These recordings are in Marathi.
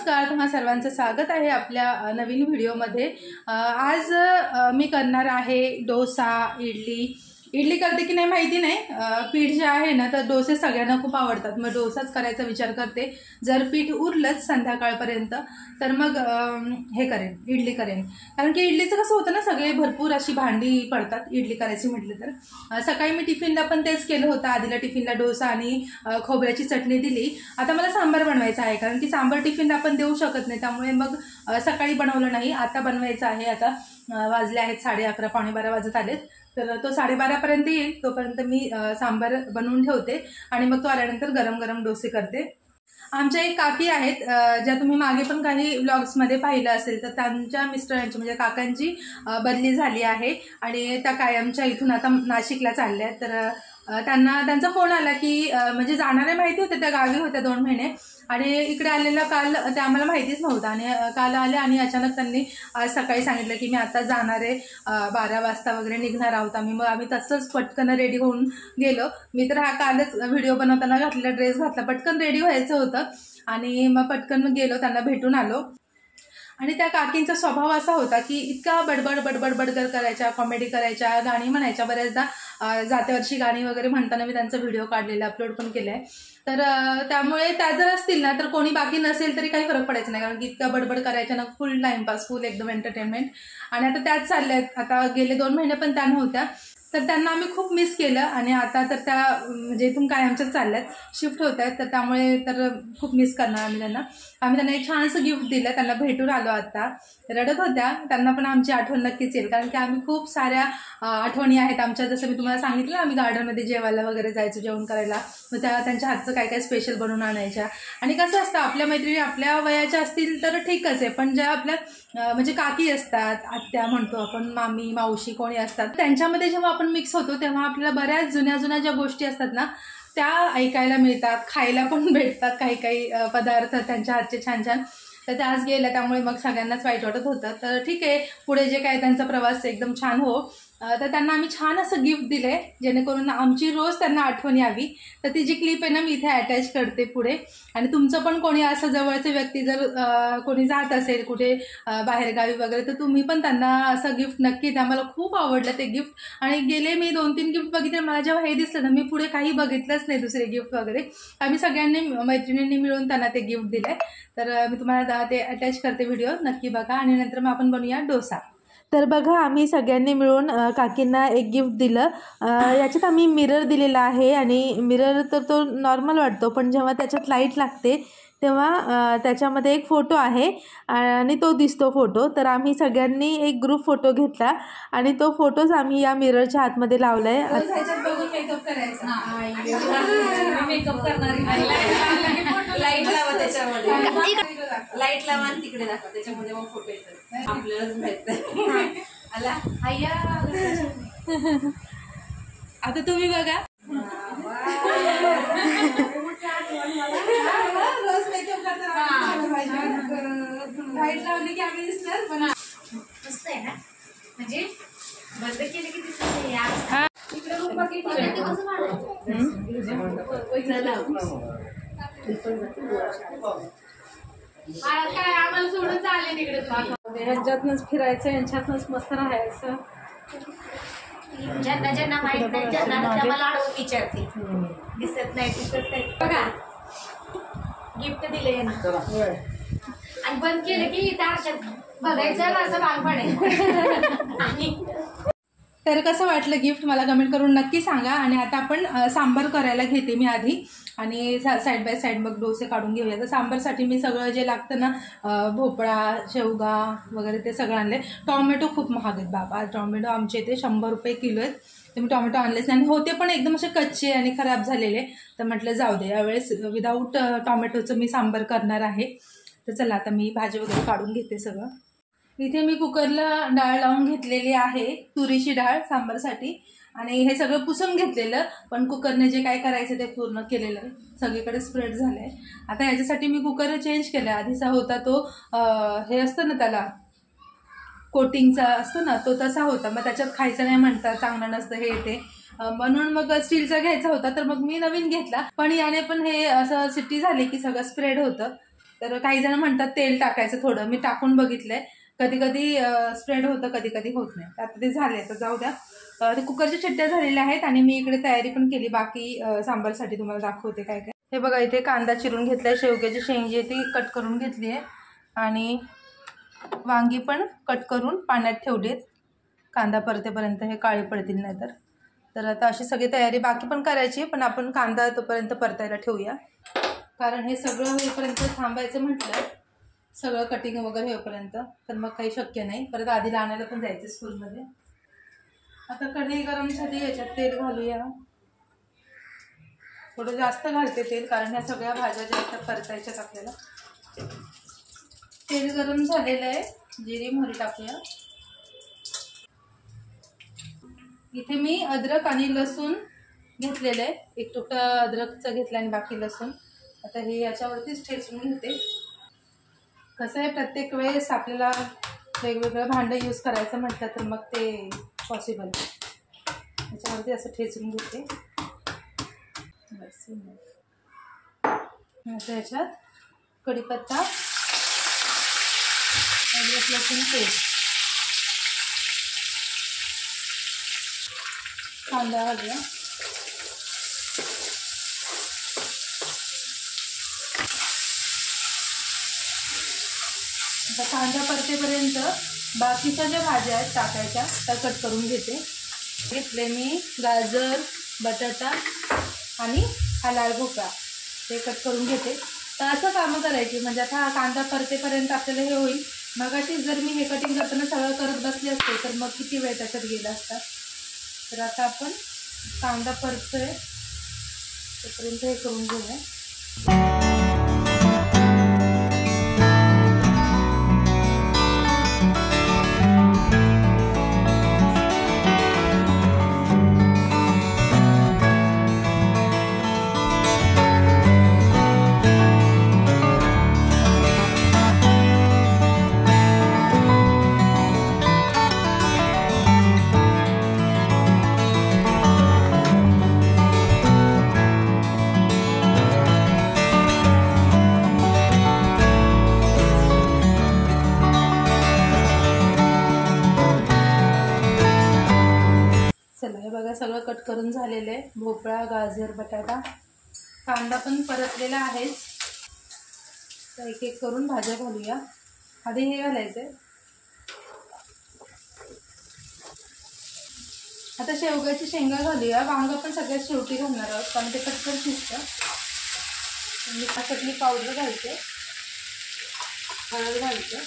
नमस्कार, तुम्हा सर्वांचं स्वागत आहे आपल्या नवीन व्हिडिओमध्ये। आज मी करणार आहे डोसा, इडली करते की नाही माहिती नाही। पीठ जे आहे ना तर डोसे सगळ्यांना खूप आवडतात, मग डोसाच करायचा विचार करते। जर पीठ उरलंच संध्याकाळपर्यंत तर मग हे करेन, इडली करेन। कारण की इडलीचं कसं होतं ना, सगळे भरपूर अशी भांडी पडतात इडली करायची म्हटलं तर। सकाळी मी टिफिनला पण तेच केलं होतं, आधीला टिफिनला डोसा आणि खोबऱ्याची चटणी दिली। आता मला सांबार बनवायचा आहे, कारण की सांबार टिफिनला आपण देऊ शकत नाही, त्यामुळे मग सकाळी बनवलं नाही, आता बनवायचं आहे। आता वाजले आहेत 11:30, 11:45 वाजत आलेत, तर तो 12:30 पर्यंत येईल, तोपर्यंत मी सांबार बनवून ठेवते आणि मग तो आल्यानंतर गरम गरम डोसे करते। आमच्या एक काकी आहेत, ज्या तुम्ही मागे पण काही व्लॉग्समध्ये पाहिलं असेल, तर त्यांच्या मिस्टरांची म्हणजे काकांची बदली झाली आहे आणि त्या कायमच्या इथून आता नाशिकला चालल्या आहेत। तर त्यांचा फोन आला की म्हणजे जाणारे माहिती होते, त्या गावी होत्या 2 महिने आणि इकडे आलेला काल ते आम्हाला माहितीच नव्हतं आणि काल आले आणि अचानक त्यांनी आज सकाळी सांगितलं की मी आता जाणार आहे, 12 वाजता वगैरे निघणार आहोत आम्ही। मग आम्ही तसंच पटकन रेडी होऊन गेलो। मी तर हा कालच व्हिडिओ बनवताना घातलेला ड्रेस घातला, पटकन रेडी व्हायचं होतं आणि मग पटकन गेलो, त्यांना भेटून आलो। आणि त्या काकींचा स्वभाव असा होता की इतका बडबड बडबड बडबड करायच्या, कॉमेडी करायच्या, गाणी म्हणायच्या। बऱ्याचदा जात्यावरची गाणी वगैरे म्हणताना मी त्यांचा व्हिडिओ काढलेला, अपलोड पण केलाय। तर त्यामुळे त्या जर असतील ना तर कोणी बाकी नसेल तरी काही फरक पडायचा नाही, कारण की इतका बडबड करायच्या ना, फुल टाइमपास, फुल एकदम एंटरटेनमेंट। आणि आता त्याच चालल्या आहेत, आता गेले 2 महिने पण त्या नव्हत्या, तर त्यांना आम्ही खूप मिस केलं आणि आता तर त्या म्हणजे इथून कायमच्याच चालल्यात, शिफ्ट होत आहेत, तर त्यामुळे तर खूप मिस करणार आम्ही त्यांना। आम्ही त्यांना एक छानसं गिफ्ट दिलं, त्यांना भेटून आलो आता, रडत होत्या। त्यांना पण आमची आठवण नक्कीच येईल, कारण की आम्ही खूप साऱ्या आठवणी आहेत आमच्या। जसं मी तुम्हाला सांगितलं, आम्ही गार्डनमध्ये जेवायला वगैरे जायचो, जेवण करायला, मग त्यांच्या हातचं काय काय स्पेशल बनवून आणायच्या। आणि कसं असतं, आपल्या मैत्रिणी आपल्या वयाच्या असतील तर ठीकच आहे, पण ज्या आपल्या म्हणजे काकी असतात, आत्या म्हणतो आपण, मामी, मावशी कोणी असतात, त्यांच्यामध्ये जेव्हा आपण मिक्स होतो तेव्हा आपल्याला बऱ्याच जुन्या जुन्या ज्या गोष्टी असतात ना त्या ऐकायला मिळतात, खायला पण भेटतात काही काही पदार्थ त्यांच्या हातचे छान छान। तर त्या आज गेल्या, त्यामुळे मग सगळ्यांनाच वाईट वाटत होतं। तर ठीक आहे, पुढे जे काय त्यांचा प्रवास एकदम छान हो। तर त्यांना आम्ही छान असं गिफ्ट दिले, जेणेकरून आमची रोज त्यांना आठवण यावी। तर ती जी क्लिप आहे ना, मी इथे अटॅच करते पुढे। आणि तुमचं पण कोणी असं जवळचे व्यक्ती जर कोणी जात असेल कुठे बाहेरगावी वगैरे, तर तुम्ही पण त्यांना असं गिफ्ट नक्की द्या। मला खूप आवडलं ते गिफ्ट, आणि गेले मी 2-3 गिफ्ट बघितले, मला जेव्हा हे दिसलं ना, मी पुढे काही बघितलंच नाही दुसरे गिफ्ट वगैरे। आम्ही सगळ्यांनी मैत्रिणींनी मिळून त्यांना ते गिफ्ट दिले। तर मी तुम्हाला ते अटॅच करते व्हिडिओ, नक्की बघा आणि नंतर मग आपण बनवूया डोसा। तर बघा, आम्ही सगळ्यांनी मिळून काकींना एक गिफ्ट दिलं। याच्यात आम्ही मिरर दिलेला आहे, आणि मिरर तर तो नॉर्मल वाटतो, पण जेव्हा त्याच्यात लाईट लागते तेव्हा त्याच्यामध्ये एक फोटो आहे आणि तो दिसतो फोटो। तर आम्ही सगळ्यांनी एक ग्रुप फोटो घेतला आणि तो फोटोच आम्ही या मिररच्या आतमध्ये लावलाय। मेकअप करायचा, मेकअप करणारी लाईट लावा त्याच्यामध्ये, लाईट लावा आणि तिकडे दाखवा, त्याच्यामध्ये मग फोटो येतात, आपल्यालाच माहित आला। आता तुम्ही बघा, रोज मेकअप करताना लाईट लावली की आम्ही दिसणार, पण मस्त आहे ना, म्हणजे बंद केले की दिसत नाही। इकडे रूम बघितलं काय, आम्हाला सोडून चालले तिकडे, ह्यांच्यातनंच फिरायचं, ह्यांच्यातनंच मस्त राहायचं। ज्यांना ज्यांना माहित नाही त्यांना मला आडवून विचारते, दिसत नाही बघा, गिफ्ट दिले आणि बंद केलं की त्या बघायचं असं बालपण आहे। तर कसं वाटलं गिफ्ट मला कमेंट करून नक्की सांगा। आणि आता आपण सांबार करायला घेते मी आधी, आणि साईड बाय साईड मग डोसे काढून घेऊया। तर सांबारसाठी मी सगळं जे लागतं ना, भोपळा, शेवगा वगैरे ते सगळं आणले। टॉमॅटो खूप महाग आहेत बाबा, टॉमॅटो आमचे इथे 100 रुपये किलो आहेत, तर मी टॉमॅटो आणलेच नाही, आणि होते पण एकदम असे कच्चे आणि खराब झालेले। तर म्हटलं जाऊ दे, यावेळेस विदाऊट टॉमॅटोचं मी सांबार करणार आहे। तर चला, आता मी भाजी वगैरे काढून घेते सगळं। इथे मी कुकरला डाळ लावून घेतलेली आहे, तुरीची डाळ सांबारसाठी, आणि हे सगळं पुसून घेतलेलं, पण कुकरने जे काय करायचं ते पूर्ण केलेलं आहे, सगळीकडे स्प्रेड झालं आहे। आता याच्यासाठी मी कुकर चेंज केला, आधीचा होता तो हे असतं ना, त्याला कोटिंगचा असतो ना, तो तसा होता, मग त्याच्यात खायचं नाही म्हणतात, चांगलं नसतं हे ते, म्हणून मग स्टीलचा घ्यायचा होता, तर मग मी नवीन घेतला। पण याने पण हे असं शिट्टी झाली की सगळं स्प्रेड होतं, तर काही जण म्हणतात तेल टाकायचं थोडं, मी टाकून बघितलंय, कधी कधी स्प्रेड होतं, कधी कधी होत नाही. आता ते झाले, तर जाऊ द्या. ते कुकरच्या चिट्ट्या झालेल्या आहेत आणि मी इकडे तयारी पण केली बाकी सांबारसाठी. तुम्हाला दाखवते काय काय. हे बघा, इथे कांदा चिरून घेतलाय, शेवग्याची शेंग जी आहे ती कट करून घेतली आहे आणि वांगी पण कट करून पाण्यात ठेवली आहेत कांदा परतेपर्यंत, हे काळे पडतील नाही तर आता अशी सगळी तयारी बाकी पण करायची, पण आपण कांदा तोपर्यंत परतायला ठेवूया, कारण हे सगळं होईपर्यंत थांबायचं म्हटलं, सगळं कटिंग वगैरे होईपर्यंत, तर मग काही शक्य नाही. परत आधीला आणायला पण जायचं स्कूलमध्ये. आता कढई गरम झाली, याच्यात तेल घालूया. थोडं जास्त घालते तेल, कारण ह्या सगळ्या भाज्या ज्या आहेत परतायच्यात आपल्याला. तेल गरम झालेलं आहे, जिरी मोहरी टाकूया. इथे मी अद्रक आणि लसूण घेतलेलं आहे, एक तुकडा अद्रकचा घेतला आणि बाकी लसूण. आता हे याच्यावरतीच ठेचून घेते. कसं आहे, प्रत्येक वेळेस आपल्याला वेगवेगळं भांडं यूज करायचं म्हटलं तर मग ते पॉसिबल. याच्यावरती असं ठेचून घेते. बस आता याच्यात कढीपत्ता, अद्रक लसूण पेस्ट, कांदा घालूया. आता कांदा परतेपर्यंत बाकीच्या ज्या भाज्या आहेत टाकायच्या त्या कट करून घेतले मी. गाजर, बटाटा आणि हा लाल भोपळा ते कट करून घेते. तर असं कामं करायची, म्हणजे आता हा कांदा परतेपर्यंत आपल्याला हे होईल. मग अशी जर मी हे कटिंग करताना सगळं करत बसले असते तर मग किती वेळ त्याच्यात गेला असता. तर आता आपण कांदा परतोय तोपर्यंत हे करून घेऊया. चला, हे बघा सगळं कट करून झालेलं आहे. भोपळा, गाजर, बटाटा, कांदा पण परतलेला आहेच. तर एक एक करून भाज्या घालूया. आधी हे घालायचं आहे. आता शेवग्याची शेंगा घालूया. वांग पण सगळ्यात शेवटी घालणार आहोत, कारण ते पटकन शिजतं. मी चटणी पावडर घालते, हळद घालते,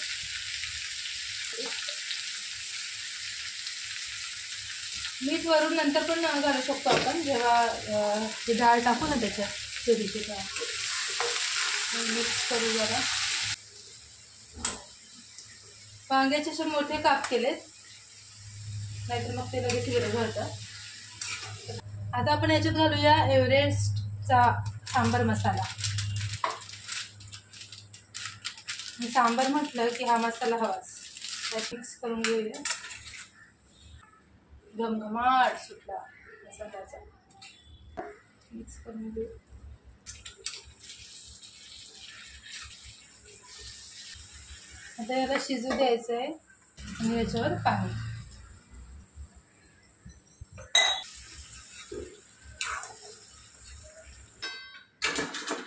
मीठ वरून नंतर पण घालू शकतो आपण, जेव्हा ही डाळ टाकू ना त्याच्यात, तुरीची डाळ. मिक्स करू जरा. वांग्याचे असे मोठे काप केलेत, नाहीतर मग ते लगेच विरघळतं. आता आपण याच्यात घालूया एव्हरेस्टचा सांबार मसाला. सांबार म्हटलं की हा मसाला हवाच. त्यात मिक्स करून घेऊया. घमघमाट सुटला मसाल्याचा. मिक्स करून घेऊ. आता याला शिजू द्यायचं आहे आणि याच्यावर पाणी.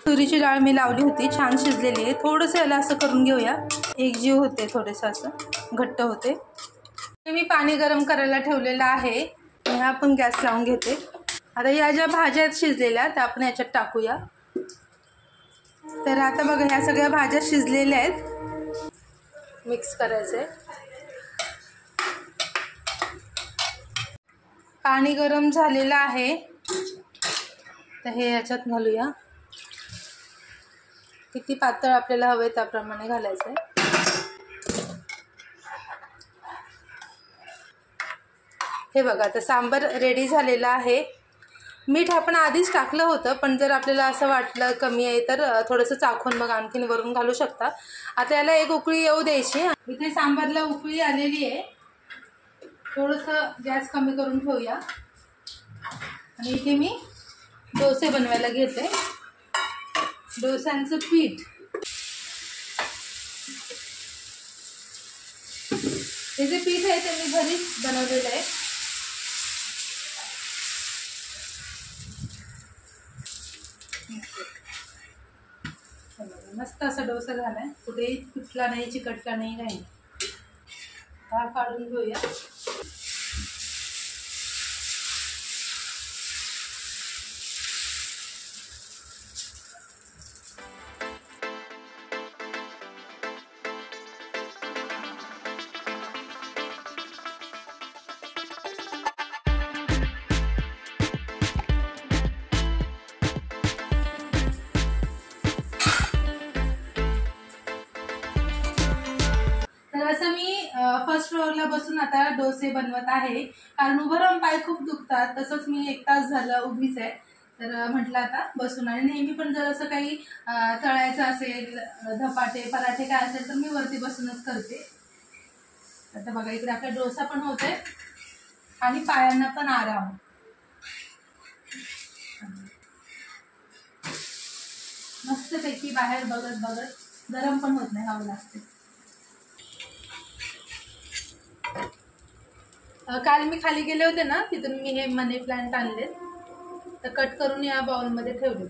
तुरीची डाळ मी लावली होती, छान शिजलेली आहे. थोडंसं याला असं करून घेऊया, एकजीव होते, थोडंसं असं घट्ट होते. मी पाणी गरम करायला ठेवलेलं आहे. ह्या आपण गॅस लावून घेते. आता या ज्या भाज्या आहेत शिजलेल्या त्या आपण याच्यात टाकूया. तर आता बघा, ह्या सगळ्या भाज्या शिजलेल्या आहेत. मिक्स करायचं आहे. पाणी गरम झालेलं आहे, तर हे याच्यात घालूया. किती पातळ आपल्याला हवे त्याप्रमाणे घालायचं आहे. हे बघा, आता सांबार रेडी झालेला आहे. मीठ आपण आधीच टाकलं होतं, पण जर आपल्याला असं वाटलं कमी आहे तर थोडंसं चाखून मग आणखीन वरून घालू शकता. आता याला एक उकळी येऊ द्यायची. इथे सांबारला उकळी आलेली आहे. थोडंसं गॅस कमी करून ठेवूया. आणि इथे मी डोसे बनवायला घेते. डोस्यांचं पीठ हे जे पीठ आहे ते मी घरीच बनवलेलं आहे. मस्त असा डोसा झालाय, कुठेही तुटला नाही, चिकटला नाही, काही. हा काढून घेऊया. तर असं मी फर्स्ट फ्लोअरला बसून आता डोसे बनवत आहे, कारण उभं राहून पाय खूप दुखतात. तसंच मी 1 तास झालं उभीच आहे. तर म्हटलं आता बसून, आणि नेहमी पण जर असं काही तळायचं असेल, धपाटे पराठे काय असेल तर मी वरती बसूनच करते. आता बघा इकडे आपला डोसा पण होतोय आणि पायांना पण आराम. मस्तपैकी बाहेर बघत बघत गरम पण होत नाही, हवं लागते. काल मी खाली गेले होते ना, तिथून मी हे मनी प्लांट आणले, तर कट करून या बाउलमध्ये ठेवले.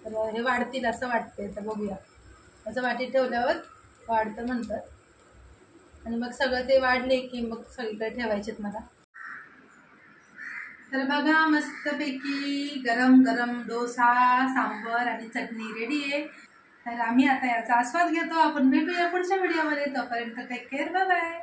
तर हे वाढतील असं वाटतंय, तर बघूया. असं वाटीत ठेवल्यावर वाढतं म्हणतात, आणि मग सगळं ते वाढले की मग सगळीकडे ठेवायचेत मला. तर बघा मस्तपैकी गरम गरम डोसा, सांबर आणि चटणी रेडी आहे. तर आम्ही आता याचा आस्वाद घेतो. आपण भेटूया पुढच्या व्हिडिओमध्ये. तोपर्यंत टेक केअर, बाय बाय.